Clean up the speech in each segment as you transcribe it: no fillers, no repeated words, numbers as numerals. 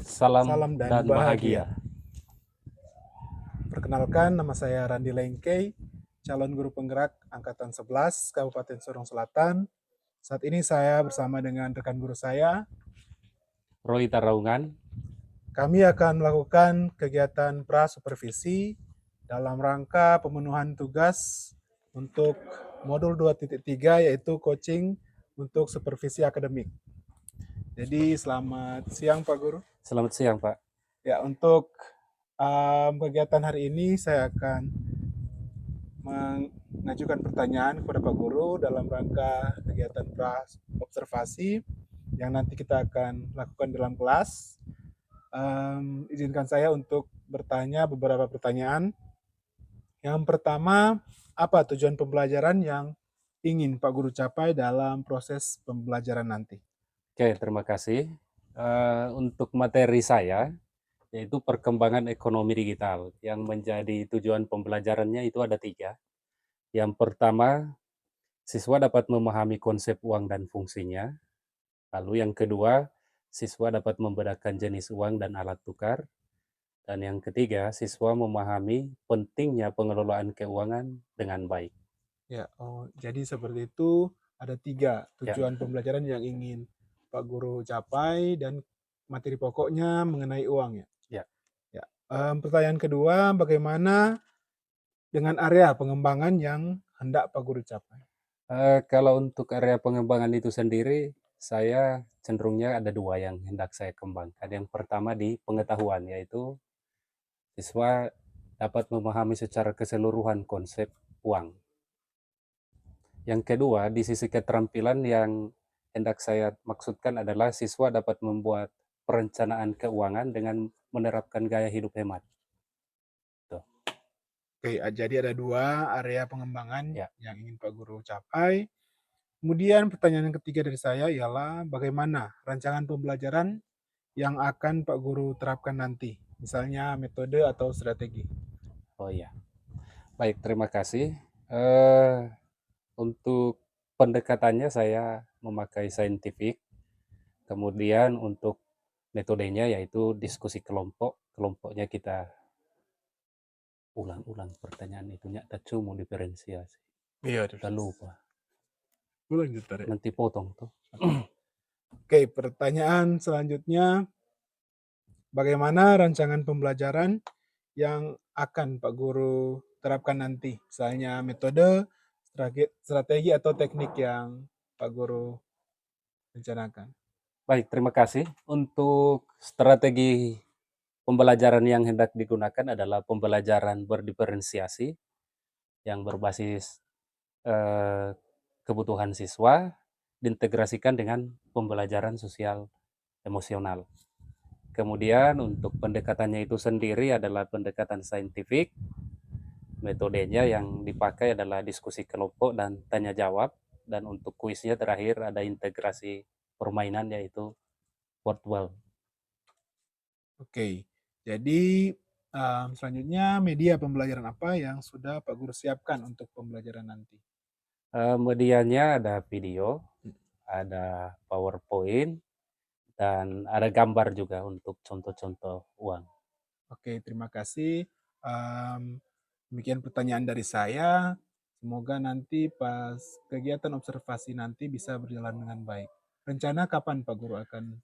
Salam Salam dan dan bahagia. bahagia. Perkenalkan, nama saya Randi Lengkei, calon guru penggerak Angkatan 11 Kabupaten Sorong Selatan. Saat ini saya bersama dengan rekan guru saya. Roy Taraungan. Kami akan melakukan kegiatan pra-supervisi dalam rangka pemenuhan tugas untuk modul 2.3 yaitu coaching untuk supervisi akademik. Jadi selamat siang Pak Guru. Selamat siang, Pak. Ya, untuk kegiatan hari ini saya akan mengajukan pertanyaan kepada Pak Guru dalam rangka kegiatan observasi yang nanti kita akan lakukan dalam kelas. Izinkan saya untuk bertanya beberapa pertanyaan. Yang pertama, apa tujuan pembelajaran yang ingin Pak Guru capai dalam proses pembelajaran nanti? Oke, terima kasih. Untuk materi saya, yaitu perkembangan ekonomi digital, yang menjadi tujuan pembelajarannya itu ada 3. Yang pertama, siswa dapat memahami konsep uang dan fungsinya. Lalu yang kedua, siswa dapat membedakan jenis uang dan alat tukar. Dan yang ketiga, siswa memahami pentingnya pengelolaan keuangan dengan baik. Ya, jadi seperti itu ada 3 Ya, tujuan pembelajaran yang ingin Pak Guru capai dan materi pokoknya mengenai uang ya. ya. Ya, pertanyaan kedua, bagaimana dengan area pengembangan yang hendak Pak Guru capai? Kalau untuk area pengembangan itu sendiri, saya cenderungnya ada 2 yang hendak saya kembangkan. Yang pertama di pengetahuan, yaitu siswa dapat memahami secara keseluruhan konsep uang. Yang kedua, di sisi keterampilan yang hendak saya maksudkan adalah siswa dapat membuat perencanaan keuangan dengan menerapkan gaya hidup hemat. Tuh. Oke, jadi ada 2 area pengembangan Ya. yang ingin Pak Guru capai. Kemudian pertanyaan yang ketiga dari saya ialah bagaimana rancangan pembelajaran yang akan Pak Guru terapkan nanti? Misalnya metode atau strategi. Oh iya. Baik, terima kasih. Untuk pendekatannya saya memakai saintifik. Kemudian untuk metodenya yaitu diskusi kelompok. Kelompoknya kita ulang-ulang pertanyaan itu nya mau diferensiasi. Iya, Kita lupa. ulang ya. Nanti potong tuh. Oke, pertanyaan selanjutnya, bagaimana rancangan pembelajaran yang akan Pak Guru terapkan nanti? Misalnya metode, strategi atau teknik yang Pak Guru rencanakan. Baik, terima kasih. Untuk strategi pembelajaran yang hendak digunakan adalah pembelajaran berdiferensiasi yang berbasis kebutuhan siswa diintegrasikan dengan pembelajaran sosial emosional. Kemudian untuk pendekatannya itu sendiri adalah pendekatan saintifik. Metodenya yang dipakai adalah diskusi kelompok dan tanya jawab. Dan untuk kuisnya terakhir ada integrasi permainan yaitu Wordwell. Oke, jadi selanjutnya media pembelajaran apa yang sudah Pak Guru siapkan untuk pembelajaran nanti? Medianya ada video, ada PowerPoint, dan ada gambar juga untuk contoh-contoh uang. Oke, terima kasih. Demikian pertanyaan dari saya. Semoga nanti pas kegiatan observasi nanti bisa berjalan dengan baik. Rencana kapan Pak Guru akan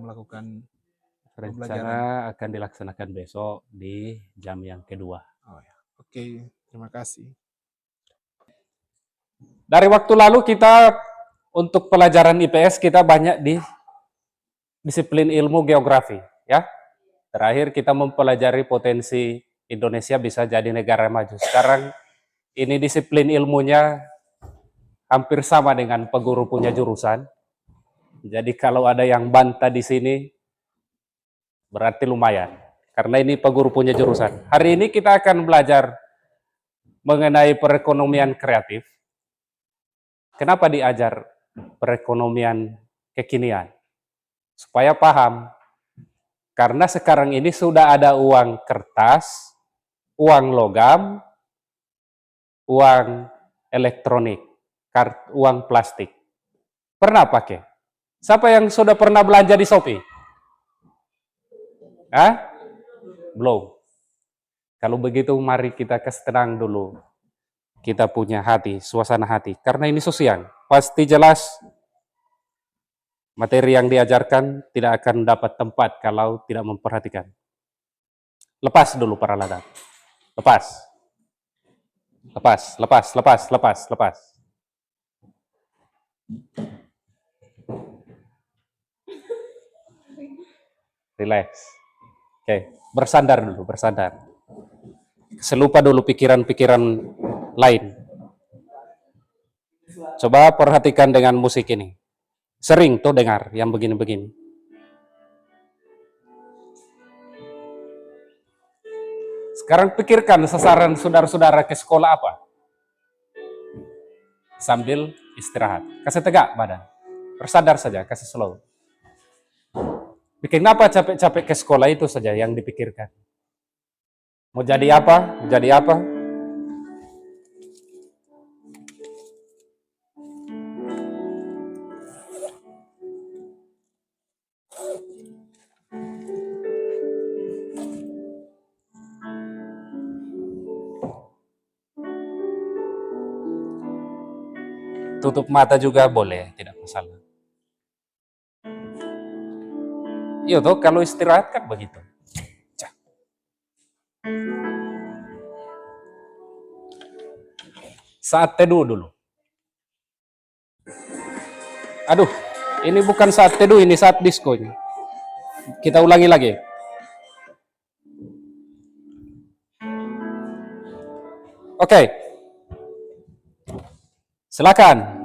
melakukan pembelajaran? Rencana akan dilaksanakan besok di jam yang kedua. Oh ya, oke, terima kasih. Dari waktu lalu kita untuk pelajaran IPS kita banyak di disiplin ilmu geografi, ya. Terakhir kita mempelajari potensi Indonesia bisa jadi negara maju. Sekarang ini disiplin ilmunya hampir sama dengan peguru punya jurusan. Jadi kalau ada yang bantah di sini, berarti lumayan. Karena ini peguru punya jurusan. Hari ini kita akan belajar mengenai perekonomian kreatif. Kenapa diajar perekonomian kekinian? Supaya paham. Karena sekarang ini sudah ada uang kertas, uang logam, uang elektronik, uang plastik. Pernah pakai? Siapa yang sudah pernah belanja di Shopee? Ah? Belum. Kalau begitu mari kita kasih tenang dulu. Kita punya hati, suasana hati. Karena ini sosial. Pasti jelas materi yang diajarkan tidak akan dapat tempat kalau tidak memperhatikan. Lepas dulu peralatan. Lepas. Lepas, lepas, lepas, lepas, lepas. Relax. Oke, bersandar dulu, bersandar. Selupa dulu pikiran-pikiran lain. Coba perhatikan dengan musik ini. Sering tuh dengar yang begini-begini. Sekarang pikirkan sasaran saudara-saudara ke sekolah apa? Sambil istirahat. Kasih tegak badan. Bersandar saja, kasih slow. Bikin apa capek-capek ke sekolah itu saja yang dipikirkan. Mau jadi apa? Mau jadi apa? Tutup mata juga boleh, tidak masalah. Iya tuh, kalau istirahat kan begitu. Saat teduh dulu. Aduh, ini bukan saat teduh, ini saat disko. Kita ulangi lagi. Oke. Silakan.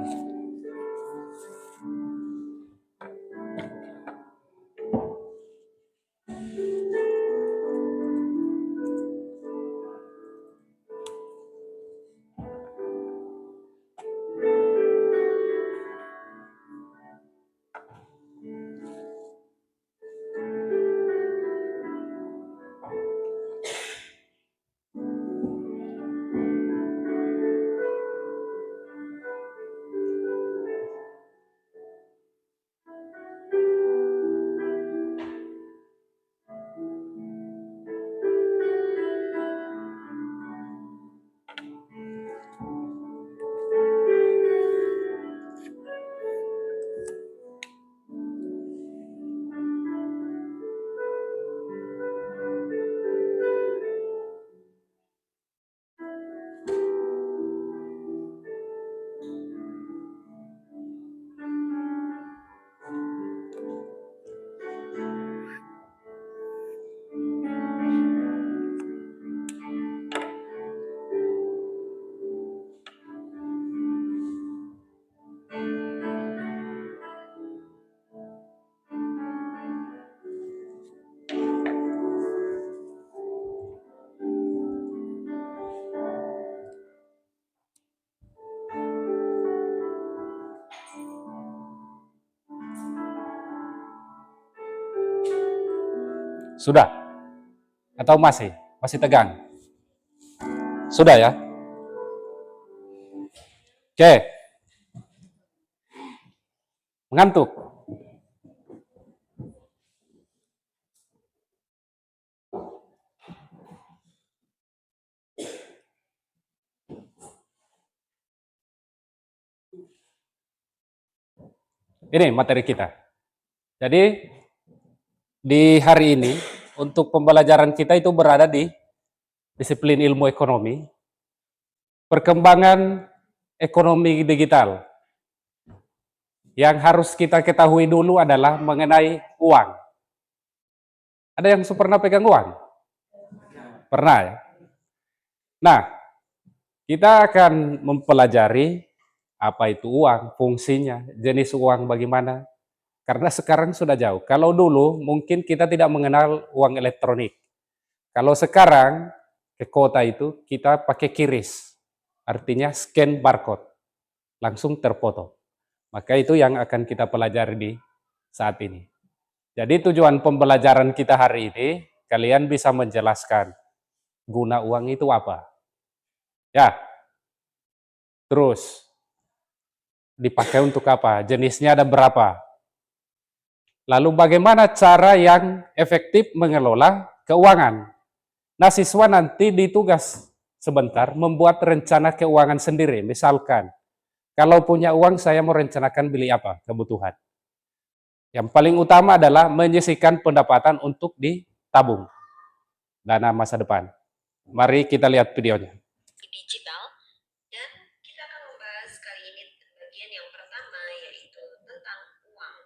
Sudah? Atau masih? Masih tegang? Sudah ya? Oke. Mengantuk? Ini materi kita. Jadi, di hari ini, untuk pembelajaran kita itu berada di disiplin ilmu ekonomi, perkembangan ekonomi digital. Yang harus kita ketahui dulu adalah mengenai uang. Ada yang pernah pegang uang? Pernah ya? Nah, kita akan mempelajari apa itu uang, fungsinya, jenis uang bagaimana. Karena sekarang sudah jauh. Kalau dulu mungkin kita tidak mengenal uang elektronik. Kalau sekarang ke kota itu kita pakai QRIS. Artinya scan barcode. Langsung terfoto. Maka itu yang akan kita pelajari di saat ini. Jadi tujuan pembelajaran kita hari ini, kalian bisa menjelaskan guna uang itu apa. Ya, terus dipakai untuk apa, jenisnya ada berapa. Lalu bagaimana cara yang efektif mengelola keuangan? Nah, siswa nanti ditugas sebentar membuat rencana keuangan sendiri. Misalkan, kalau punya uang saya mau rencanakan beli apa, kebutuhan. Yang paling utama adalah menyisihkan pendapatan untuk ditabung, dana masa depan. Mari kita lihat videonya. Digital, dan kita akan membahas kali ini bagian yang pertama, yaitu tentang uang.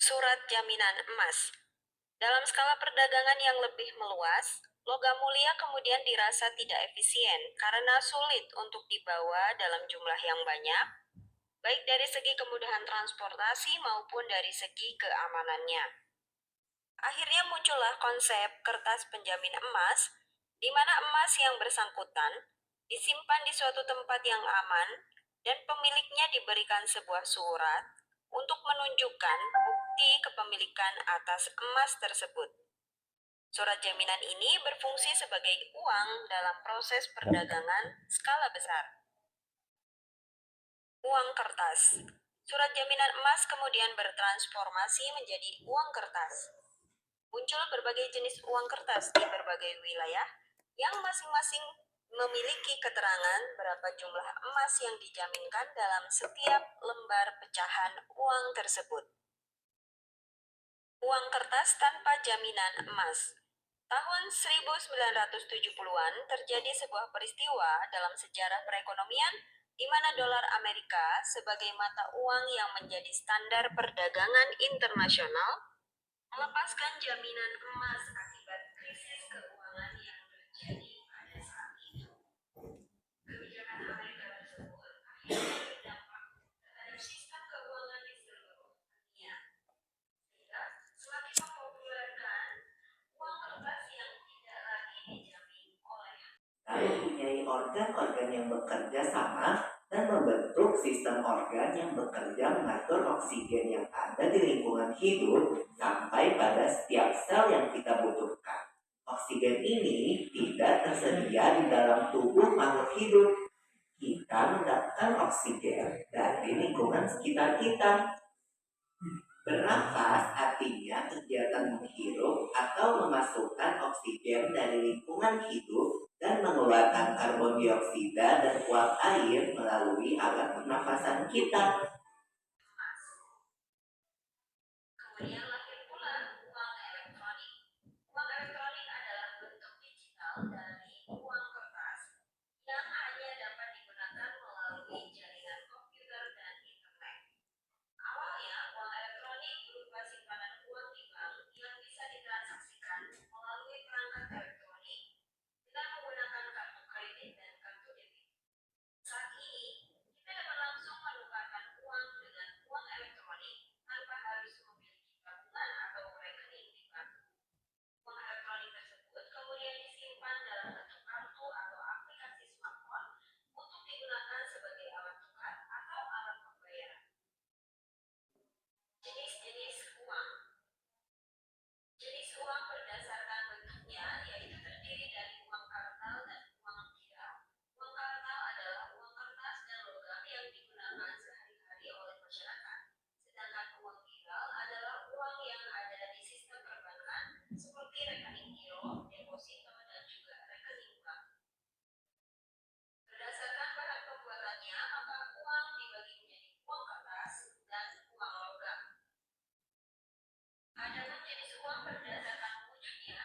Surat jaminan emas. Dalam skala perdagangan yang lebih meluas, logam mulia kemudian dirasa tidak efisien karena sulit untuk dibawa dalam jumlah yang banyak, baik dari segi kemudahan transportasi maupun dari segi keamanannya. Akhirnya muncullah konsep kertas penjamin emas, di mana emas yang bersangkutan disimpan di suatu tempat yang aman dan pemiliknya diberikan sebuah surat untuk menunjukkan bukti kepemilikan atas emas tersebut. Surat jaminan ini berfungsi sebagai uang dalam proses perdagangan skala besar. Uang kertas. Surat jaminan emas kemudian bertransformasi menjadi uang kertas. Muncul berbagai jenis uang kertas di berbagai wilayah yang masing-masing memiliki keterangan berapa jumlah emas yang dijaminkan dalam setiap lembar pecahan uang tersebut. Uang kertas tanpa jaminan emas. Tahun 1970-an terjadi sebuah peristiwa dalam sejarah perekonomian di mana dolar Amerika sebagai mata uang yang menjadi standar perdagangan internasional melepaskan jaminan emas akibat krisis keuangan yang terjadi pada saat itu. Kebijakan Amerika tersebut akhirnya berdampak terhadap sistem keuangan di seluruh dunia, sehingga semakin mempopulerkan uang kertas yang tidak lagi dijamin oleh mempunyai organ-organ yang bekerja sama dan membentuk sistem organ yang bekerja mengatur oksigen yang ada di lingkungan hidup sampai pada setiap sel yang kita butuhkan. Oksigen ini tidak tersedia di dalam tubuh makhluk hidup. Kita mendapatkan oksigen dari lingkungan sekitar kita. Bernafas artinya kegiatan menghirup atau memasukkan oksigen dari lingkungan hidup dan mengeluarkan karbon dioksida dan uap air melalui alat pernafasan kita. Kemudian lahir pula uang elektronik. Uang elektronik adalah bentuk digital dari uang kertas yang hanya dapat digunakan melalui jaringan komputer dan internet. Awalnya, uang elektronik berupa simpanan uang di bank yang bisa ditransaksikan melalui perangkat elektronik dengan menggunakan kartu kredit dan kartu debit. Saat ini, kita dapat langsung menukarkan uang dengan uang elektronik tanpa harus memiliki tabungan atau rekening di bank. Uang elektronik tersebut kemudian disimpan dalam bentuk kartu atau aplikasi smartphone untuk digunakan sebagai alat tukar atau alat pembayaran. Jenis-jenis uang. Jenis uang berdasarkan bentuknya yaitu terdiri dari uang kartal dan uang kira. Uang kartal adalah uang kertas dan logam yang digunakan sehari-hari oleh masyarakat. Sedangkan uang giral adalah uang yang ada di sistem perbankan seperti rekening giro, deposito, dan juga rekening bank. Berdasarkan bahan pembuatannya, maka uang dibagi menjadi uang kertas dan uang logam. Ada 6 jenis uang berdasarkan wujudnya,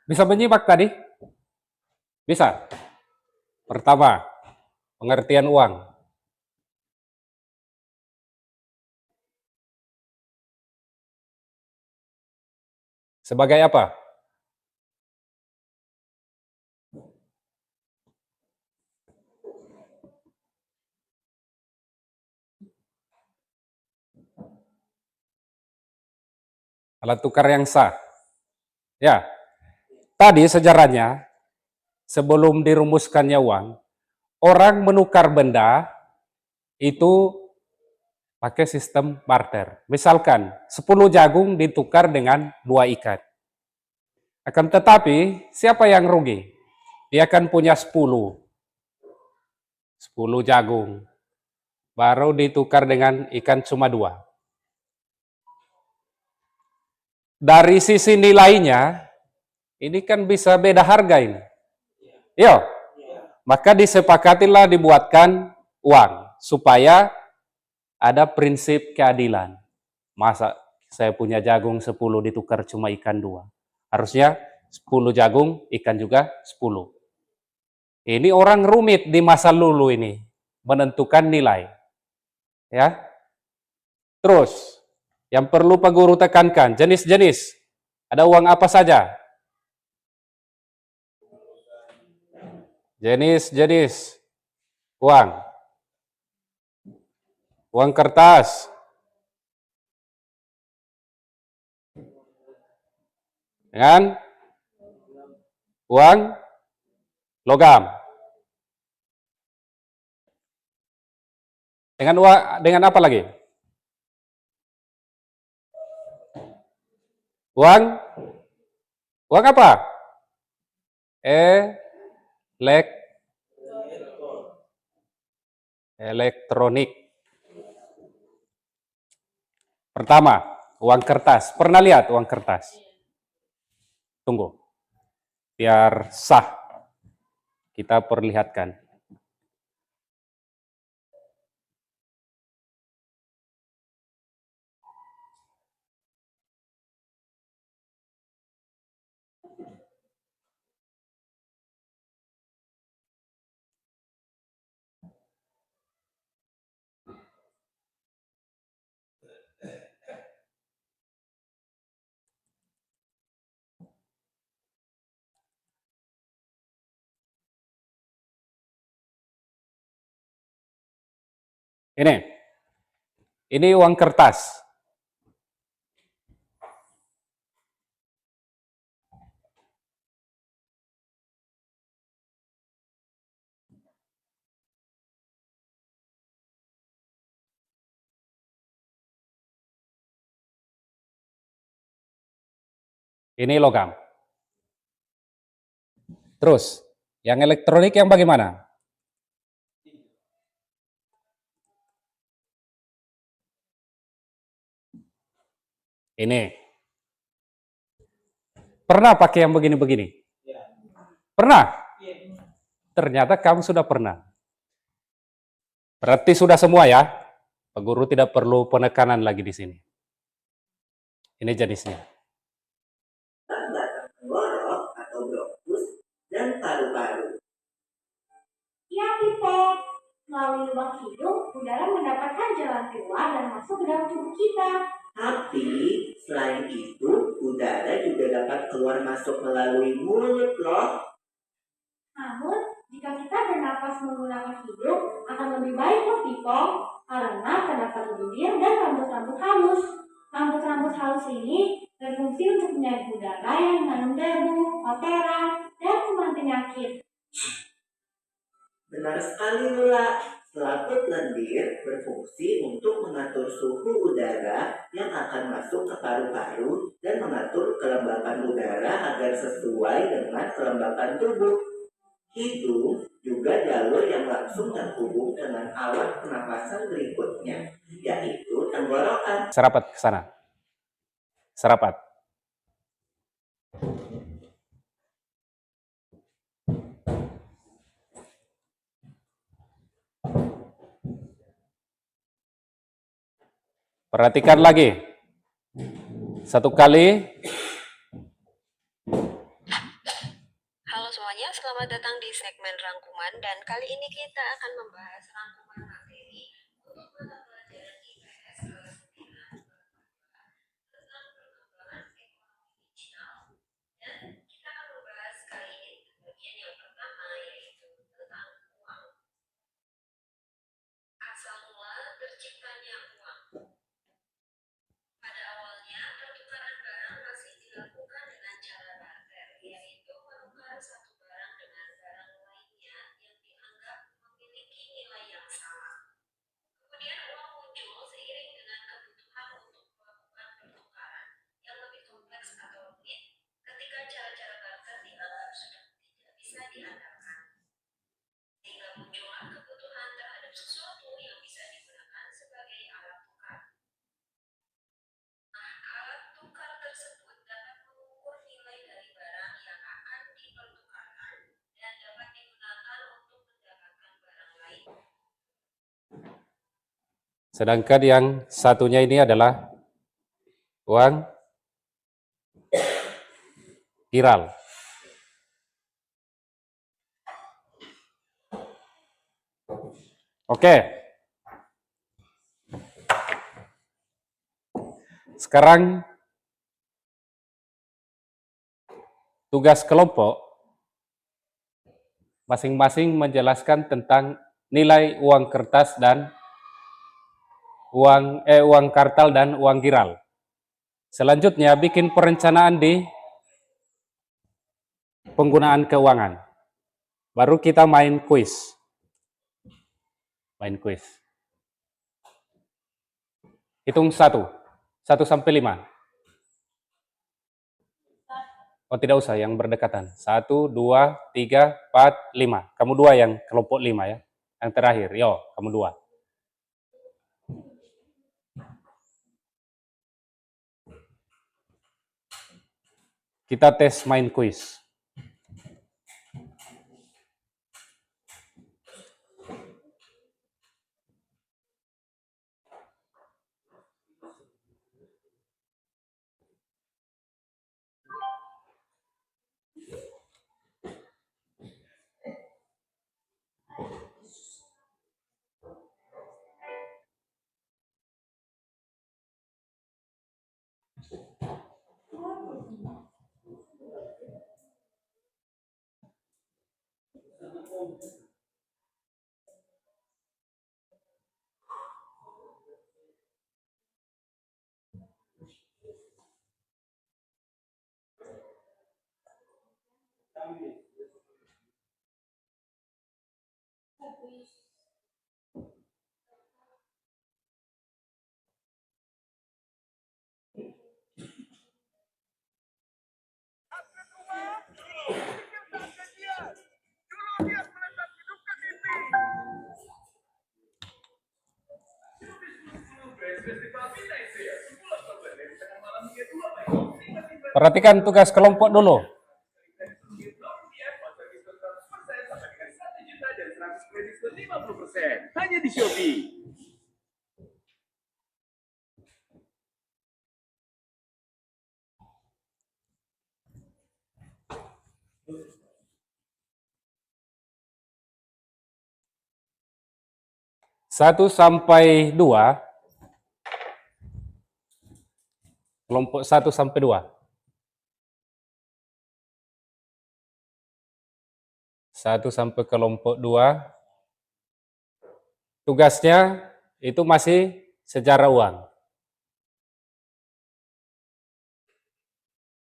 Bisa menyimak tadi? Bisa. Pertama, pengertian uang. Sebagai apa? Alat tukar yang sah. Ya, tadi sejarahnya, sebelum dirumuskannya uang, orang menukar benda itu pakai sistem barter. Misalkan 10 jagung ditukar dengan 2 ikan. Akan tetapi, siapa yang rugi? Dia kan punya 10 jagung. Baru ditukar dengan ikan cuma 2. Dari sisi nilainya, ini kan bisa beda harga ini. Yo, maka disepakatilah dibuatkan uang supaya ada prinsip keadilan. Masa saya punya jagung 10 ditukar cuma ikan 2. Harusnya 10 jagung, ikan juga 10. Ini orang rumit di masa lalu ini menentukan nilai. Ya. Terus, yang perlu Pak Guru tekankan, jenis-jenis. Ada uang apa saja? Jenis-jenis uang. Uang kertas. Dengan uang logam. Dengan apa lagi? Uang apa? Elektronik. Pertama, uang kertas. Pernah lihat uang kertas? Tunggu. Biar sah. Kita perlihatkan. Ini uang kertas. Ini logam. Terus, yang elektronik yang bagaimana? Ini. Pernah pakai yang begini-begini? Pernah? Ternyata kamu sudah pernah. Berarti sudah semua ya? Pak Guru tidak perlu penekanan lagi di sini. Ini jenisnya. Batang tenggorok atau bronkus, dan paru-paru. Ya, Pipet. Melalui lubang hidung, udara mendapatkan jalan keluar dan masuk ke dalam tubuh kita. Tapi, selain itu, udara juga dapat keluar masuk melalui mulut loh. Namun, jika kita bernapas menggunakan hidung, akan lebih baik loh, Pipong. Karena terdapat bibir dan rambut-rambut halus. Rambut-rambut halus ini berfungsi untuk menyaring udara yang mengandung debu, kotoran, dan kuman penyakit. Benar sekali, Lula. Selaput lendir berfungsi untuk mengatur suhu udara yang akan masuk ke paru-paru dan mengatur kelembapan udara agar sesuai dengan kelembapan tubuh. Hidung juga jalur yang langsung terhubung dengan alat pernapasan berikutnya, yaitu tenggorokan. Serapat ke sana. Serapat. Perhatikan lagi. Satu kali. selamat datang di segmen rangkuman dan kali ini kita akan membahas rangkuman materi untuk mata pelajaran IPS kelas 9 tentang perkembangan ekonomi digital. Dan kita akan membahas kali ini bagian yang pertama yaitu tentang uang. Asal mula terciptanya uang. Pada awalnya, pertukaran barang masih dilakukan dengan cara barter, yaitu menukar satu barang dengan barang lainnya yang dianggap memiliki nilai yang sama. Kemudian uang muncul seiring dengan kebutuhan untuk melakukan pertukaran yang lebih kompleks atau rumit ketika cara-cara barter dianggap sudah tidak bisa diandalkan. Sehingga muncullah kebutuhan terhadap sesuatu yang bisa digunakan sebagai alat tukar. Alat tukar tersebut dapat mengukur nilai dari barang yang akan dipertukarkan dan dapat digunakan untuk mendapatkan barang lain. Sedangkan yang satunya ini adalah uang viral. Oke. Sekarang tugas kelompok masing-masing menjelaskan tentang nilai uang kertas dan uang kartal dan uang giral. Selanjutnya bikin perencanaan di penggunaan keuangan. Baru kita main kuis. Hitung 1 sampai 5. Oh tidak usah, yang berdekatan. 1, 2, 3, 4, 5. Kamu 2 yang kelompok 5 ya. Yang terakhir, yo kamu 2. Kita tes main kuis. Perhatikan tugas kelompok dulu. Hanya di Shopee. Satu sampai 2. Kelompok 1 sampai 2. 1 sampai kelompok 2. Tugasnya itu masih sejarah uang.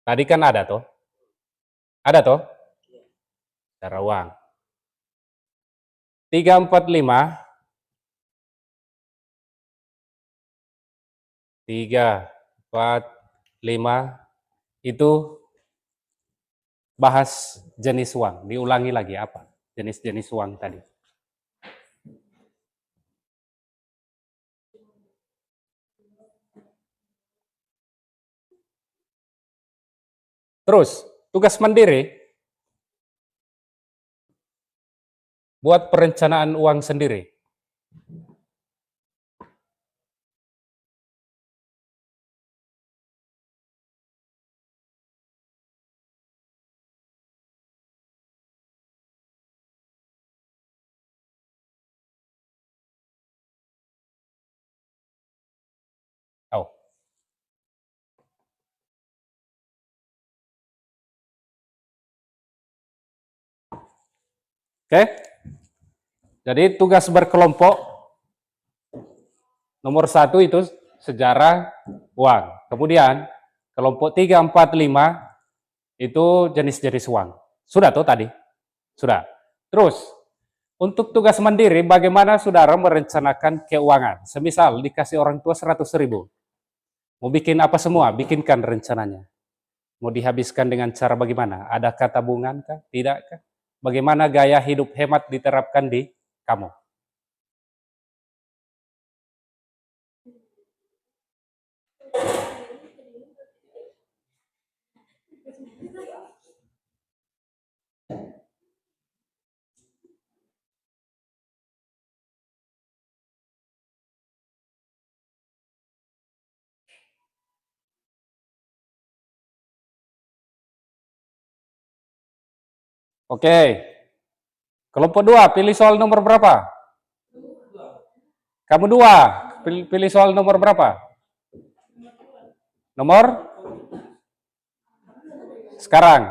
Tadi kan ada toh? Ada toh? Sejarah uang. 3, 4, 5. 3, 4, 5 itu bahas jenis uang. Diulangi lagi apa jenis-jenis uang tadi. Terus, tugas mandiri buat perencanaan uang sendiri. Oke? Jadi tugas berkelompok nomor 1 itu sejarah uang. Kemudian kelompok 3, 4, 5 itu jenis-jenis uang. Sudah tuh tadi? Sudah. Terus, untuk tugas mandiri, bagaimana saudara merencanakan keuangan? Semisal dikasih orang tua 100.000. Mau bikin apa semua? Bikinkan rencananya. Mau dihabiskan dengan cara bagaimana? Adakah tabungan kah? Tidakkah? Bagaimana gaya hidup hemat diterapkan di kamu? Oke. Kelompok 2, pilih soal nomor berapa? Kamu 2, pilih soal nomor berapa? Nomor? Sekarang.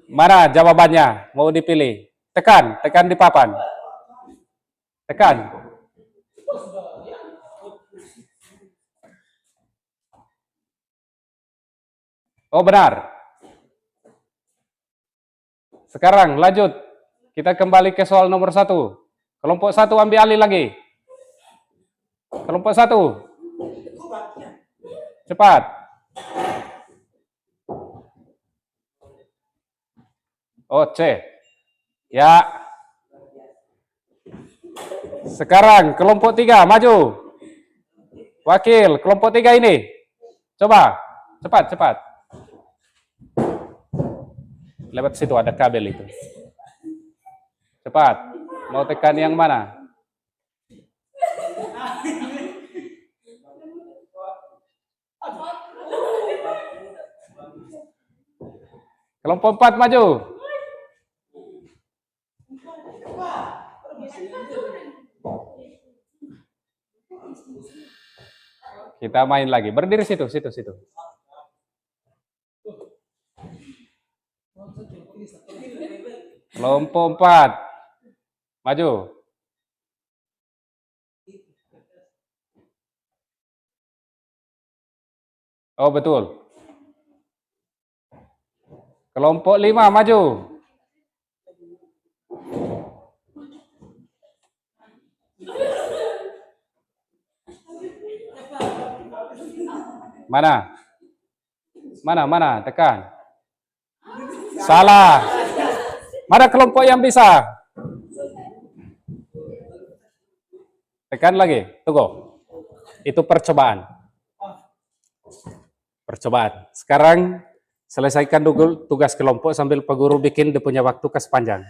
Mana jawabannya? Mau dipilih? Tekan di papan. Tekan. Oh, benar. Sekarang lanjut. Kita kembali ke soal nomor 1. Kelompok 1 ambil alih lagi. Kelompok 1. Cepat. Oh, C. Ya. Sekarang kelompok 3 maju. Wakil kelompok 3 ini. Coba. Cepat. Lewat situ ada kabel itu. Cepat. Mau tekan yang mana? Kelompok 4 maju. Kita main lagi. Berdiri situ. Kelompok 4. Maju. Oh, betul. Kelompok 5 maju. Mana? Tekan. Salah. Mana kelompok yang bisa? Tekan lagi. Tunggu. Itu percobaan. Sekarang selesaikan dulu tugas kelompok sambil Pak Guru bikin dia punya waktu kas panjang.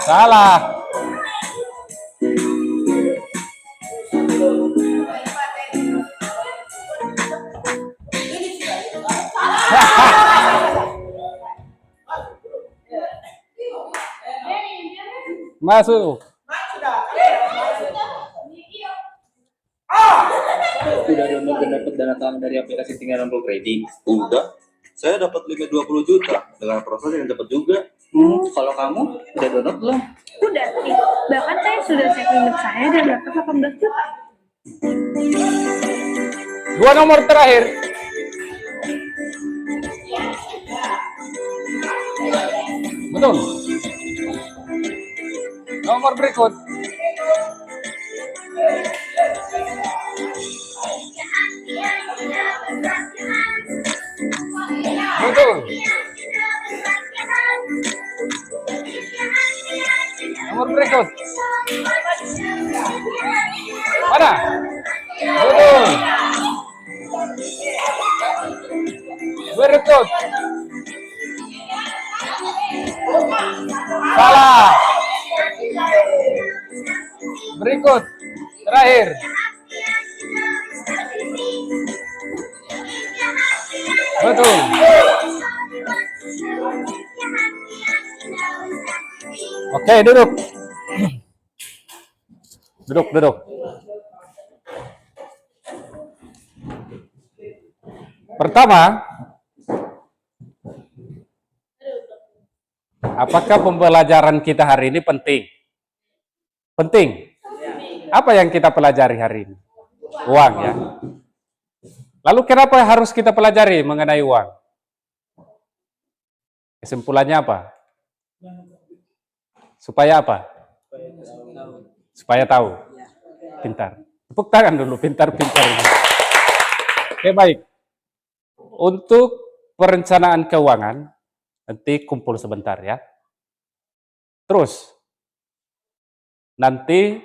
Salah. Masuk. Udah download dan dapat dana tahan dari aplikasi tinggal 60 kredit? Udah. Saya dapat limit 20 juta dengan proses yang cepat juga. Kalau kamu udah download belum? Udah nih, bahkan saya sudah cek limit saya dan dapat 18 juta. 2 nomor terakhir. Betul. Nomor berikut. Betul. Nomor berikut. Mana? Betul. Berikut. Salah. Berikut. Terakhir. Betul. Oke. Oke, duduk. Duduk, duduk. Pertama, apakah pembelajaran kita hari ini penting? Penting. Apa yang kita pelajari hari ini? Uang, ya. Lalu kenapa harus kita pelajari mengenai uang? Kesimpulannya apa? Supaya apa? Supaya tahu. Pintar. Tepuk tangan dulu, pintar-pintar. Oke, baik. Untuk perencanaan keuangan, nanti kumpul sebentar ya. Terus, nanti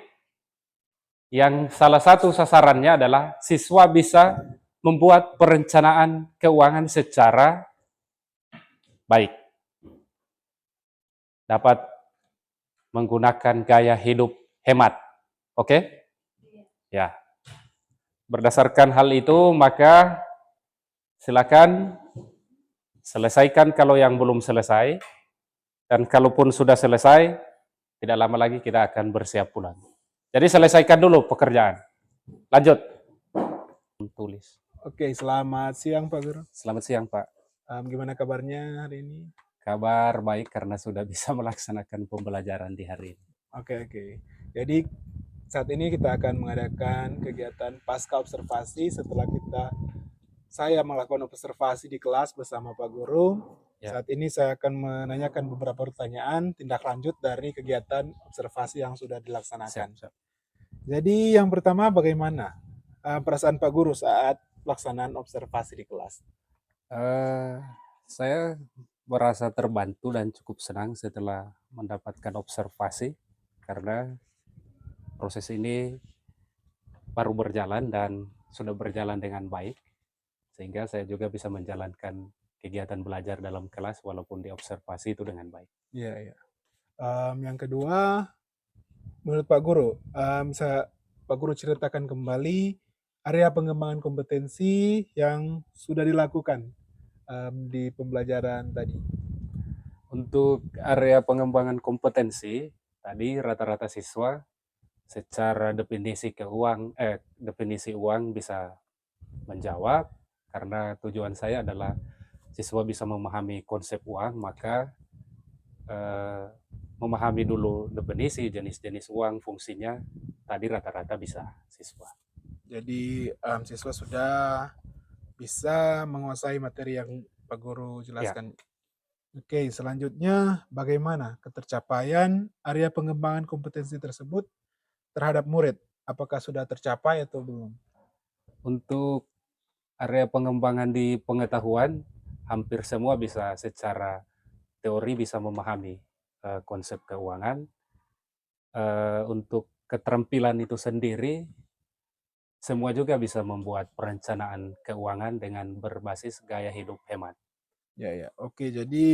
yang salah satu sasarannya adalah siswa bisa membuat perencanaan keuangan secara baik. Dapat menggunakan gaya hidup hemat. Oke? Ya. Berdasarkan hal itu, maka silakan selesaikan kalau yang belum selesai. Dan kalaupun sudah selesai, tidak lama lagi kita akan bersiap pulang. Jadi selesaikan dulu pekerjaan. Lanjut. Tulis. Oke, selamat siang Pak Guru. Selamat siang, Pak. Gimana kabarnya hari ini? Kabar baik karena sudah bisa melaksanakan pembelajaran di hari ini. Oke. Jadi saat ini kita akan mengadakan kegiatan pasca observasi setelah saya melakukan observasi di kelas bersama Pak Guru. Ya. Saat ini saya akan menanyakan beberapa pertanyaan tindak lanjut dari kegiatan observasi yang sudah dilaksanakan. Siap. Jadi yang pertama, bagaimana perasaan Pak Guru saat pelaksanaan observasi di kelas? Saya merasa terbantu dan cukup senang setelah mendapatkan observasi karena proses ini baru berjalan dan sudah berjalan dengan baik, sehingga saya juga bisa menjalankan kegiatan belajar dalam kelas walaupun diobservasi itu dengan baik. Iya. Yang kedua, menurut Pak Guru, bisa Pak Guru ceritakan kembali area pengembangan kompetensi yang sudah dilakukan di pembelajaran tadi. Untuk area pengembangan kompetensi, tadi rata-rata siswa secara definisi uang bisa menjawab, karena tujuan saya adalah siswa bisa memahami konsep uang, maka memahami dulu definisi jenis-jenis uang, fungsinya, tadi rata-rata bisa siswa. Jadi siswa sudah bisa menguasai materi yang Pak Guru jelaskan. Oke, selanjutnya bagaimana ketercapaian area pengembangan kompetensi tersebut terhadap murid? Apakah sudah tercapai atau belum? Untuk area pengembangan di pengetahuan, hampir semua bisa secara teori bisa memahami konsep keuangan. Untuk keterampilan itu sendiri, semua juga bisa membuat perencanaan keuangan dengan berbasis gaya hidup hemat. Ya. Oke, jadi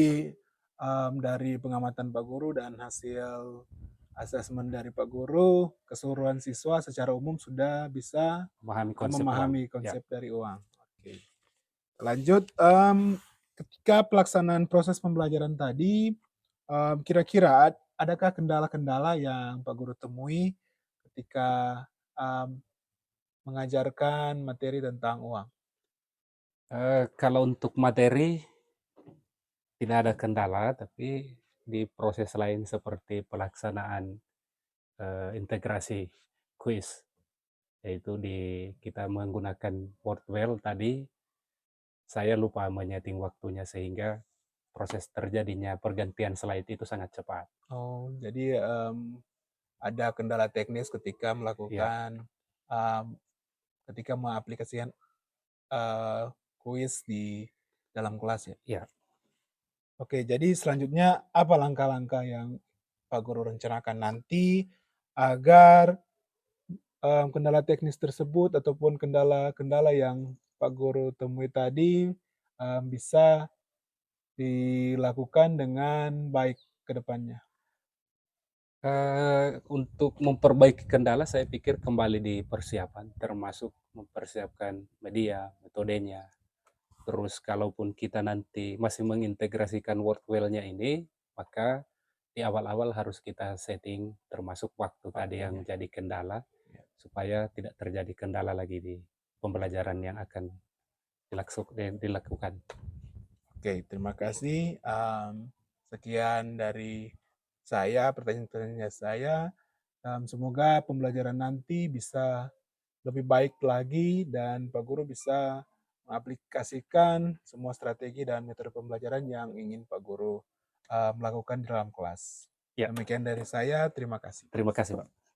dari pengamatan Pak Guru dan hasil asesmen dari Pak Guru, keseluruhan siswa secara umum sudah bisa memahami konsep dari uang. Oke. Lanjut, ketika pelaksanaan proses pembelajaran tadi, kira-kira adakah kendala-kendala yang Pak Guru temui ketika mengajarkan materi tentang uang? Kalau untuk materi, tidak ada kendala, tapi di proses lain seperti pelaksanaan integrasi kuis, yaitu kita menggunakan Wordwell tadi, saya lupa menyeting waktunya sehingga proses terjadinya pergantian slide itu sangat cepat. Oh, jadi ada kendala teknis ketika melakukan ketika mengaplikasikan kuis di dalam kelas ya? Ya. Oke, jadi selanjutnya apa langkah-langkah yang Pak Guru rencanakan nanti agar kendala teknis tersebut ataupun kendala-kendala yang Pak Guru temui tadi bisa dilakukan dengan baik ke depannya? Untuk memperbaiki kendala, saya pikir kembali di persiapan, termasuk mempersiapkan media, metodenya. Terus kalaupun kita nanti masih mengintegrasikan Wordwell-nya ini, maka di awal-awal harus kita setting termasuk waktu tadi yang Waktunya. jadi kendala Ya. supaya tidak terjadi kendala lagi di pembelajaran yang akan dilakukan. Oke, terima kasih. Sekian dari saya, pertanyaan-pertanyaan saya. Semoga pembelajaran nanti bisa lebih baik lagi dan Pak Guru bisa mengaplikasikan semua strategi dan metode pembelajaran yang ingin Pak Guru melakukan di dalam kelas. Ya. Demikian dari saya, terima kasih. Terima kasih, Pak.